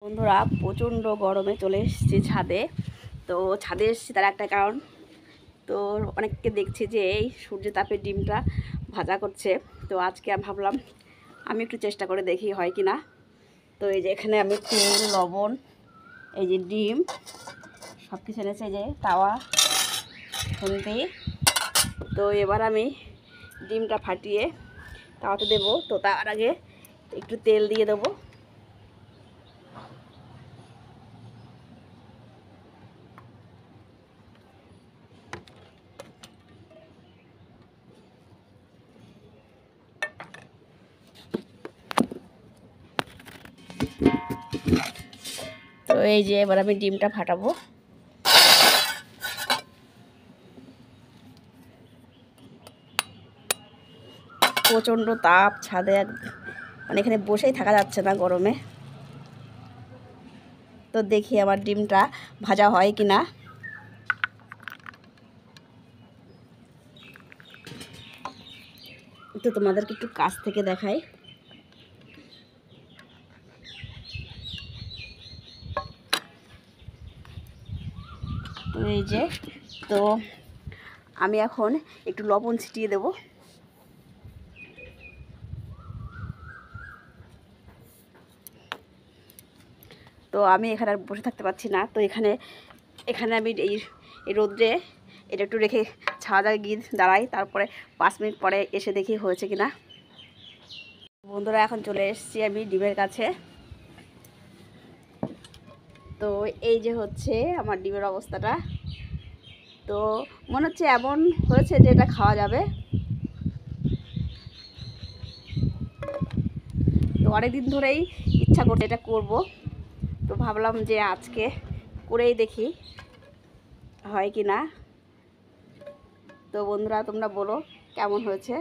বন্ধুরা প্রচণ্ড গরমে চলে এসেছি ছাদে। তো ছাদে এসেছি তার একটা কারণ, তো অনেককে দেখছি যে এই সূর্য তাপের ডিমটা ভাজা করছে। তো আজকে আমি ভাবলাম আমি একটু চেষ্টা করে দেখি হয় কি না। তো এই যে এখানে আমি তেল, লবণ, এই যে ডিম সব কিছু এনেছে, এই যে তাওয়া, খুন্তি। তো এবার আমি ডিমটা ফাটিয়ে তাওয়াতে দেবো। তো তার আগে একটু তেল দিয়ে দেবো। তো এই যে এবার আমি ডিমটা ফাটাবো। প্রচণ্ড তাপ ছাদে, মানে এখানে বসেই থাকা যাচ্ছে না গরমে। তো দেখি আমার ডিমটা ভাজা হয় কি না। তো তোমাদেরকে একটু কাছ থেকে দেখাই। তো এই যে, তো আমি এখন একটু লবণ ছিটিয়ে দেব। তো আমি এখানে আর বসে থাকতে পারছি না। তো এখানে আমি এই রোদ্রে এটা একটু রেখে ছাদে গিয়ে দাঁড়াই, তারপরে 5 মিনিট পরে এসে দেখি হয়েছে কিনা। বন্ধুরা এখন চলে এসেছি আমি ডিমের কাছে। তো এই যে হচ্ছে আমার ডিমের অবস্থাটা। তো মনে হচ্ছে এমন হয়েছে যে এটা খাওয়া যাবে। তো অনেকদিন ধরেই ইচ্ছা করছে এটা করব। তো ভাবলাম যে আজকে করেই দেখি হয় কি না। তো বন্ধুরা তোমরা বলো কেমন হয়েছে।